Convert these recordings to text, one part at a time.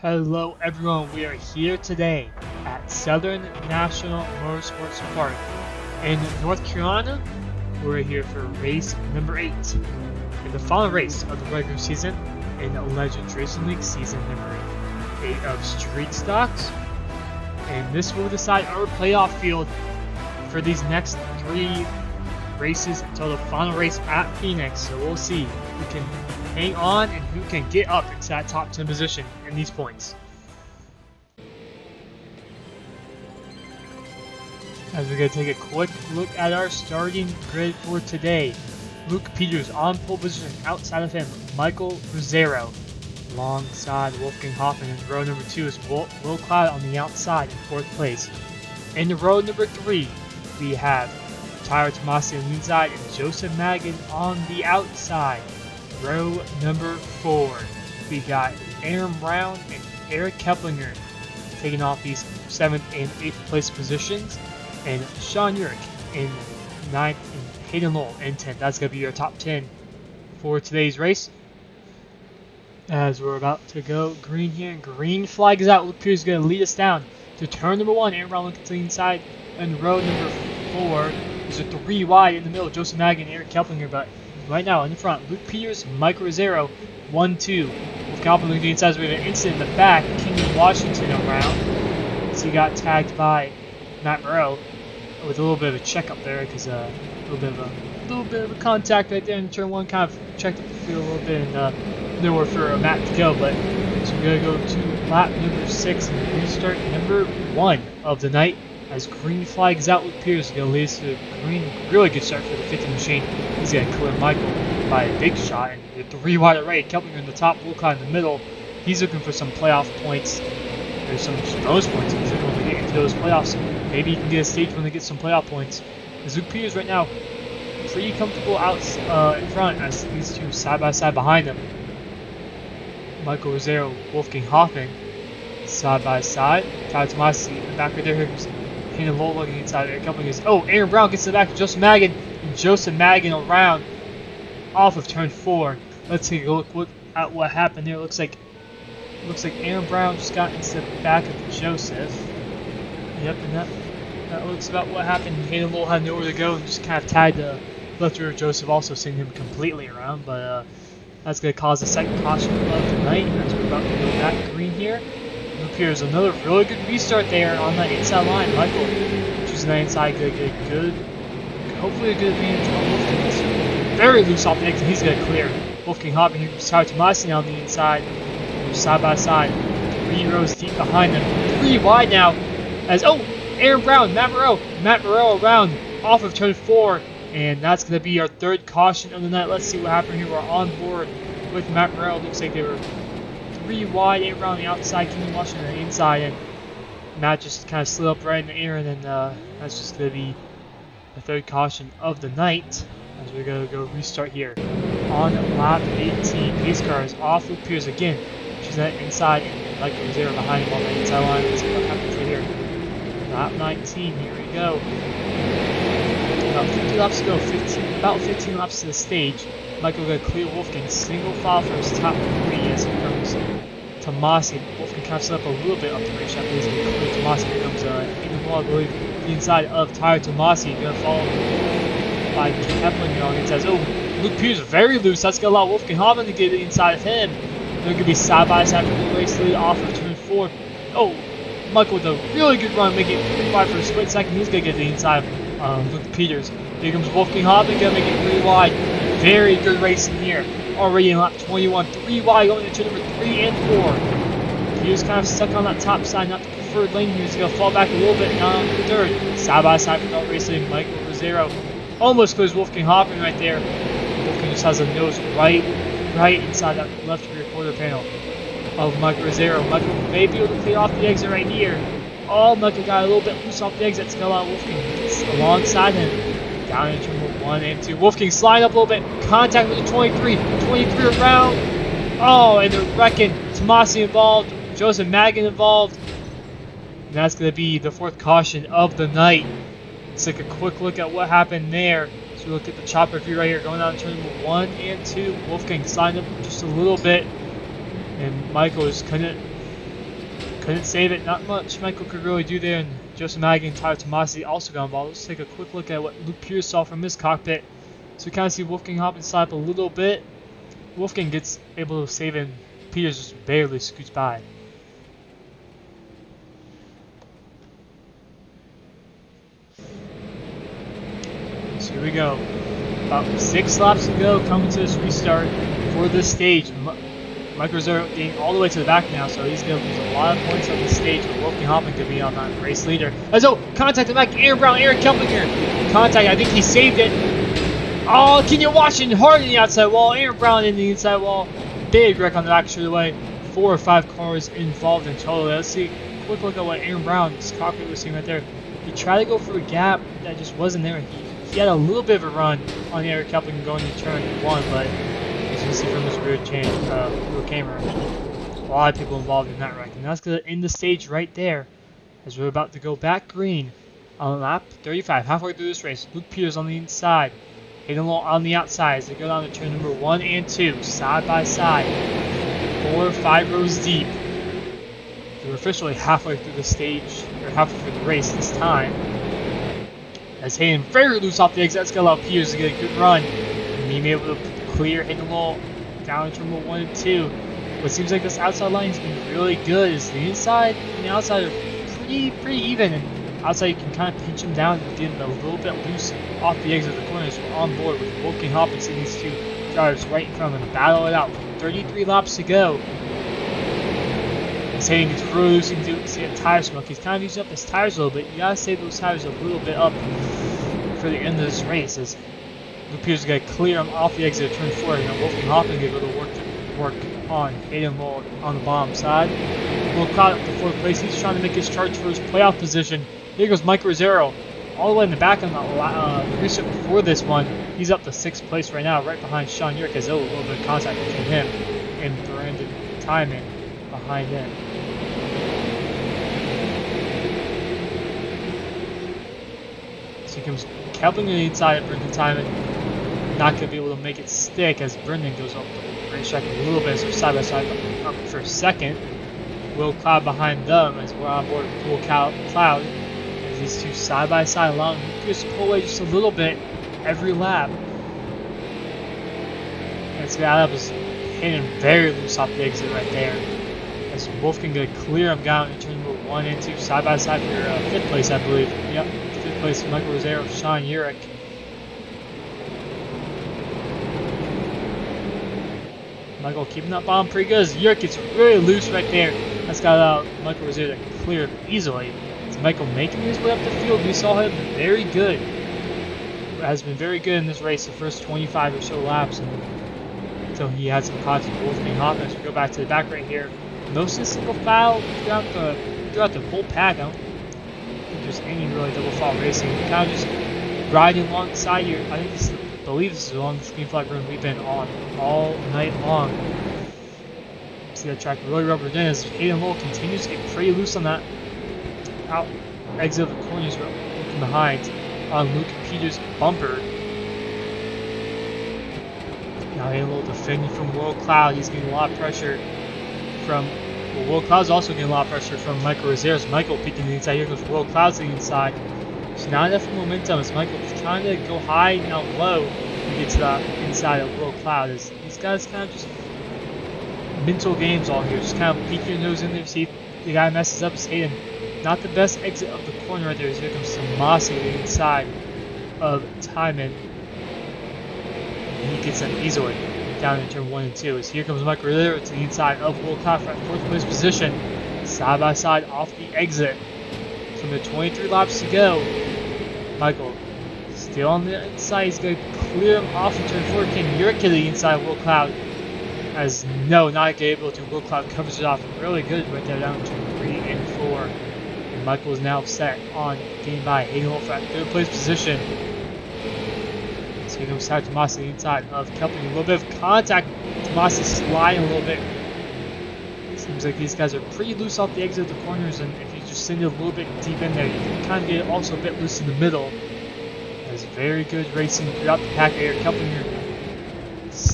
Hello everyone, we are here today at Southern National Motorsports Park in North Carolina. We're here for race number 8, in the final race of the regular season in Legends Racing League season number 8 of Street Stocks. And this will decide our playoff field for these next 3 races until the final race at Phoenix. So we'll see who can hang on and who can get up into that top 10 position in these points. As we're going to take a quick look at our starting grid for today. Luke Peters on pole position. Outside of him, Michael Rosero. Alongside Wolfgang Hoffman in row number 2 is Will Cloud on the outside in 4th place. In row number 3, we have Tyler Tomasi on the inside and Joseph Magan on the outside. Row number 4, we got Aaron Brown and Eric Keplinger taking off these 7th and 8th place positions, and Sean Urich in 9th and Hayden Lowell in 10th. That's going to be your top 10 for today's race. As we're about to go green here, green flag is out. Luke Peters is going to lead us down to turn number 1. Aaron Brown looking to the inside, and row number 4 is a 3 wide in the middle. Joseph Magan and Eric Keplinger, but right now in the front, Luke Peters, Michael Rosero, 1-2. With Keplinger looking to the inside, we have an incident in the back. Kenyon Washington around. So he got tagged by Matt Moreau with a little bit of a check up there because a little bit of a contact right there in turn 1. Kind of checked up the field a little bit and nowhere for Matt to go. But so we're gonna go to lap number 6 and restart number 1 of the night. As green flags out, Luke Peters is going to lead us to a green, really good start for the 50 machine. He's going to clear Michael by a big shot, and the 3 wide array, Keplinger in the top, Wilcott in the middle. He's looking for some playoff points. There's some bonus points. He's looking to get into those playoffs. Maybe he can get a stage when they get some playoff points. As Luke Peters right now, pretty comfortable out in front as these two side by side behind him. Michael Rosero, Wolfgang Hoffman, side by side. Tyler Tomasi in the back right there. Here comes Hayden Lowell looking inside. Eric Keplinger is, Aaron Brown gets to the back of Joseph Magan. And Joseph Magan around off of turn 4. Let's take a look at what happened there. Looks like Aaron Brown just got into the back of Joseph. Yep, and that looks about what happened. Hayden Lowell had nowhere to go and just kind of tagged the left rear of Joseph, also sending him completely around. But that's going to cause the second caution of the night as we're about to go back green here. Appears another really good restart there on that inside line. Michael choosing that inside, good. Hopefully a good advantage on Wolfgang. He's very loose off the exit. He's going to clear. Wolfgang Hoffman here, Tyler Tomasi on the inside, side by side. 3 rows deep behind them. 3 wide now. As Aaron Brown, Matt Moreau around off of turn 4, and that's going to be our 3rd caution of the night. Let's see what happened here. We're on board with Matt Moreau. Looks like they were 3 wide, Aaron Brown on the outside, Kenyon Washington on the inside, and Matt just kind of slid up right in the air, and then that's just going to be the 3rd caution of the night as we're going to go restart here. On lap 18, pace car is off. Luke Peters again. She's that inside, and Michael Rosero behind him on the inside line. Let's see what happens right here. Lap 19, here we go. About 50 laps to go, about 15 laps to the stage. Michael going to clear Wolfgang, single file for his top 3 as he comes Tomasi. Wolfgang kind of set up a little bit up the racetrack, but he's going to clear Tomasi. Here comes in the wall, I believe, the inside of Tyler Tomasi. Going to follow by Keplinger on the inside. Luke Peters very loose. That's going to allow Wolfgang Hoffman to get inside of him. They're going to be side by side for the race lead off of turn 4. Michael with a really good run, making it 3 wide for a split second. He's going to get the inside of Luke Peters. Here comes Wolfgang Hoffman, going to make it 3 wide. Very good racing here. Already in lap 21, 3 wide going into number 3 and 4. He was kind of stuck on that top side, not the preferred lane here. He's going to fall back a little bit now on the 3rd. Side by side for the racing, Michael Rosero almost clears Wolfgang Hoffman right there. Wolfgang just has a nose right inside that left rear quarter panel of Michael Rosero. Michael may be able to clear off the exit right here. Michael got a little bit loose off the exit. It's going to allow Wolfgang alongside him. Down in turn 1 and 2. Wolfgang sliding up a little bit. Contact with the 23 around. And they're wrecking. Tomasi involved. Joseph Magan involved. And that's going to be the 4th caution of the night. Let's take a quick look at what happened there. So we look at the chopper view right here. Going down turn 1 and 2. Wolfgang sliding up just a little bit. And Michael is kind of Couldn't save it, not much Michael could really do there, and Joseph Madigan and Tyler Tomasi also got involved. Let's take a quick look at what Luke Pierce saw from his cockpit. So we kind of see Wolfgang Hoppen slide up a little bit. Wolfgang gets able to save him. Peters just barely scoots by. So here we go. About 6 laps to go, coming to this restart for this stage. Mike Rosario getting all the way to the back now, so he's going to lose a lot of points on this stage, but Wolfgang Hoppen could be on that race leader. As oh, contact the back, Aaron Brown, Aaron Kelpinger. Contact, I think he saved it. Oh, can you watch it? Hard in the outside wall, Aaron Brown in the inside wall. Big wreck on the back straightaway. 4 or 5 cars involved in total. Let's see a quick look at what Aaron Brown's cockpit was seeing right there. He tried to go for a gap that just wasn't there. He had a little bit of a run on Eric Kelpinger going to turn 1, but as you can see from this rear camera, a lot of people involved in that wreck. And that's going to end the stage right there as we're about to go back green on lap 35, halfway through this race. Luke Peters on the inside, Hayden Law on the outside as they go down to turn number 1 and 2, side by side, 4 or 5 rows deep. We're officially halfway through the stage, or halfway through the race this time. As Hayden very loose off the exit, that's going to allow Peters to get a good run. And being able to clear Hayden Law down into number 1 and 2. What seems like this outside line has been really good is the inside and the outside are pretty even. And outside you can kind of pinch him down and get him a little bit loose off the exit of the corners. We're on board with Wolfgang Hoppen seeing these 2 drivers right in front of him and battle it out. 33 laps to go. As Hayden gets really loose, you can see a tire smoke. He's kind of using up his tires a little bit. You gotta save those tires a little bit up for the end of this race. As Luke Peters is going to clear him off the exit of turn 4, and Wolfgang Hoppen is going to work on Hayden Law on the bottom side. Will caught up to 4th place. He's trying to make his charge for his playoff position. Here goes Mike Rosario, all the way in the back on the restart before this one. He's up to 6th place right now, right behind Sean Urick. As a little bit of contact between him and Brandon Timon behind him. So he comes Kelpinger on the inside of Brendan Timon. Not going to be able to make it stick as Brendan goes up the racetrack a little bit. So side by side up for 2nd. Will Cloud behind them as we're on board with Will Cloud. As these 2 side by side, allowing Lucas to pull away just a little bit every lap. Let's get out of his hitting very loose off the exit right there. As Wolfgang going to clear him down and turn number 1 and 2 side by side for 5th place, I believe. Yep, 5th place, Michael Rosario, Sean Urick. Michael keeping that bomb pretty good as Urick gets really loose right there. That's got Michael Rosario to clear easily. It's Michael making his way up the field. We saw him very good. Has been very good in this race, the first 25 or so laps, until he had some contact with Wolfgang Hoppen. As we go back to the back right here. Mostly single file throughout the whole pack. I don't think there's any really double file racing. Kind of just riding alongside here. I believe this is the longest green flag run we've been on all night long. See that track really rubbered in as Hayden Law continues to get pretty loose on that out exit of the corners, looking behind on Luke Peters' bumper. Now Hayden Law defending from Will Cloud. He's getting a lot of pressure from Will Cloud's also getting a lot of pressure from Michael Rosario. Michael peeking the inside. Here goes Will Cloud to the inside. So now enough momentum as Michael's trying to go high and out low to get to the inside of Will Cloud. As these guys kind of just mental games all here. Just kind of peek your nose in there, see if the guy messes up. It's Hayden. Not the best exit of the corner right there. As here comes Tomasi to the inside of Timon. And he gets them easily down in turn 1 and 2. As here comes Michael Rosario to the inside of Will Cloud for 4th place position. Side by side off the exit. So the 23 laps to go. Michael still on the inside. He's going to clear him off in turn 4. Can Urick to the inside of Will Cloud. As no, not able to. Will Cloud covers it off really good right there down in turn 3 and 4. And Michael is now set on getting by Hayden Law for 3rd place position. So here comes Tomasi to the inside of Kelpinger. A little bit of contact. Tomasi sliding a little bit. Seems like these guys are pretty loose off the exit of the corners, and if you just send it a little bit deep in there, you can kind of get also a bit loose in the middle. There's very good racing throughout the pack here. Kelpinger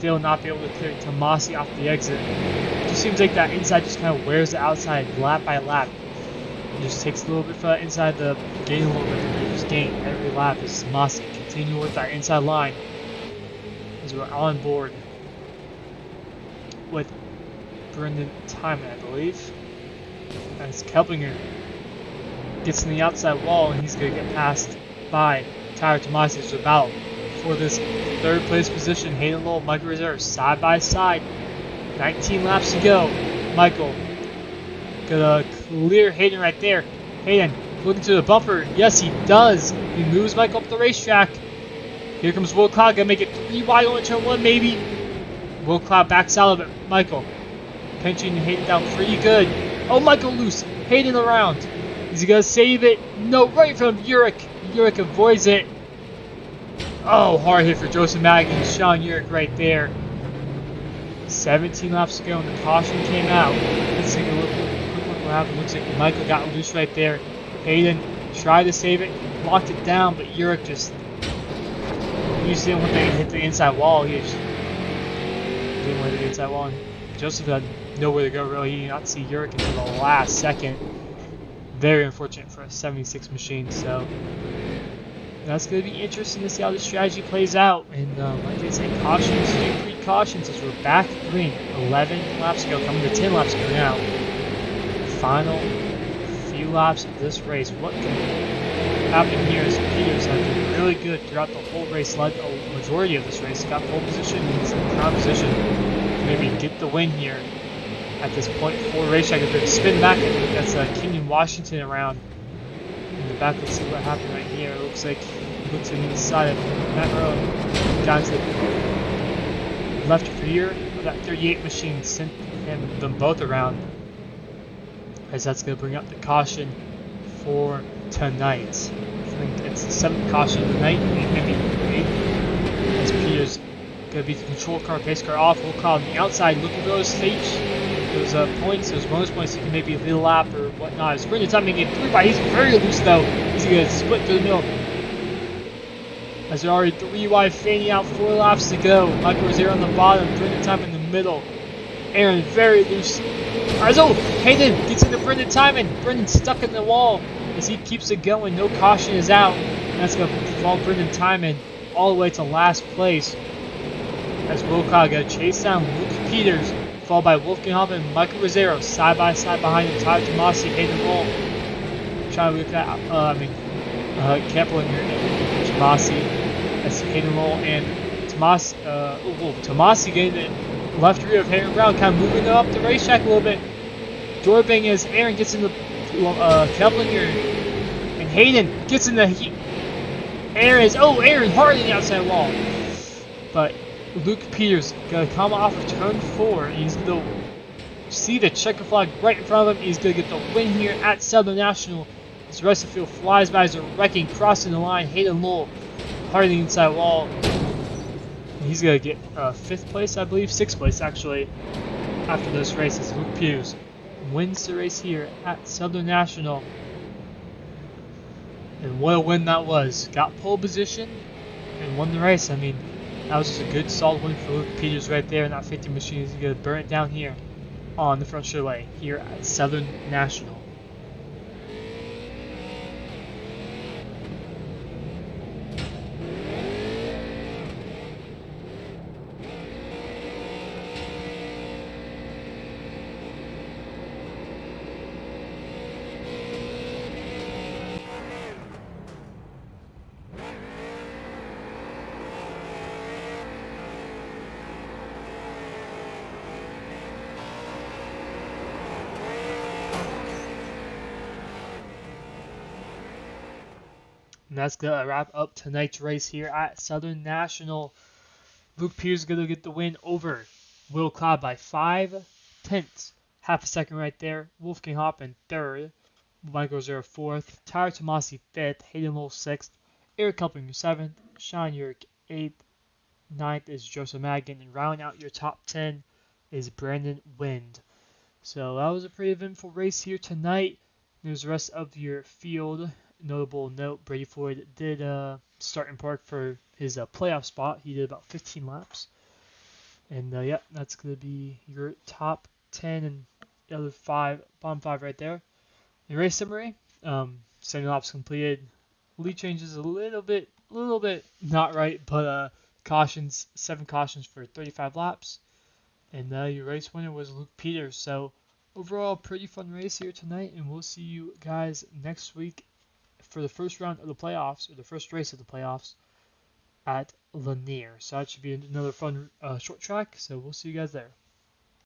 still not be able to clear Tomasi off the exit. It just seems like that inside just kind of wears the outside lap by lap. It just takes a little bit for that inside to gain a little bit, but just gain every lap as Tomasi continue with that inside line as we're on board with Brendan Timon, I believe. As Kelpinger gets in the outside wall, and he's going to get passed by Tyler Tomasi. There's a battle for this third place position. Hayden Lowell, Michael Reserve, side by side. 19 laps to go. Michael gonna clear Hayden right there. Hayden looking to the bumper. Yes, he does. He moves Michael up the racetrack. Here comes Will Cloud. Gonna make it 3 wide on turn 1, maybe. Will Cloud backs out of it. Michael pinching Hayden down pretty good. Oh, Michael loose. Hayden around. Is he going to save it? No, right from Urich. Urich avoids it. Oh, hard hit for Joseph Maggie and Sean Urich right there. 17 laps to go and the caution came out. Let's take a quick look what happened. Looks like Michael got loose right there. Hayden tried to save it, locked it down, but Urich just... You see him when they hit the inside wall. He just didn't hit the inside wall. And Joseph had nowhere to go really. He did not see Urich until the last second. Very unfortunate for a 76 machine. So that's going to be interesting to see how this strategy plays out. And like I said, cautions, precautions as we're back green. 11 laps to go, coming to 10 laps to go now. Final few laps of this race. What can happen here is Peters has been really good throughout the whole race, led the majority of this race. Got pole position, he's in ground position. Maybe get the win here at this point for racetrack. If they spin back, I think that's Kenyon Washington around in the back. Let's see what happened right here. It looks like he looks on the side of Matt Rowe down to the left rear of that 38 machine, sent them both around, as that's going to bring up the caution for tonight. I think it's the 7th caution of the night, maybe 8th, as Peters going to be the control car, pace car off. We'll call on the outside, looking for those points, those bonus points. You can maybe lead a lap or whatnot. It's Brendan Timon getting through by. He's very loose though. He's going to split through the middle. As they're already 3 wide, fanning out 4 laps to go. Michael Rosario on the bottom, Brendan Timon in the middle. Aaron very loose. Oh, Hayden gets into Brendan Timon. Brendan stuck in the wall as he keeps it going. No caution is out. And that's going to fall Brendan Timon all the way to last place. As Wilcox got chased down Luke Peters, followed by Wolfgang Hopp and Michael Rosario, side by side behind him. Tyler Tomasi, Hayden Lowell. Trying to look at, Kepler and Tomasi. As Hayden Lowell and Tomasi getting the left rear of Hayden Brown, kind of moving up the racetrack a little bit. Doorbang as Aaron gets in the Keplinger, and Hayden gets in the heat. Aaron hard in the outside wall. But Luke Peters gonna come off of turn 4. He's gonna see the checker flag right in front of him. He's gonna get the win here at Southern National. As the rest of the field flies by as they're wrecking, crossing the line. Hayden Lowell hard in the inside wall. And he's gonna get 5th place, I believe, 6th place actually. After this race, as Luke Peters wins the race here at Southern National. And what a win that was. Got pole position and won the race. I mean, that was just a good, solid win for Luke Peters right there in that 50 machine. He's going to burn it down here on the front straightaway here at Southern National. And that's going to wrap up tonight's race here at Southern National. Luke Peters is going to get the win over Will Cloud by 5/10. Half a second right there. Wolfgang Hopp in 3rd. Michael Rosario 4th. Tyler Tomasi 5th. Hayden Lowell 6th. Eric Kelpinger 7th. Sean Urich 8th. 9th is Joseph Magin. And rounding out your top 10 is Brandon Wind. So that was a pretty eventful race here tonight. There's the rest of your field. Notable note, Brady Floyd did start in park for his playoff spot. He did about 15 laps. And yeah, that's going to be your top 10 and the other five, bottom five right there. The race summary, 70 laps completed. Lead changes a little bit not right, but cautions, 7 cautions for 35 laps. And your race winner was Luke Peters. So overall, pretty fun race here tonight, and we'll see you guys next week for the first round of the playoffs, or the first race of the playoffs at Lanier. So that should be another fun short track. So we'll see you guys there.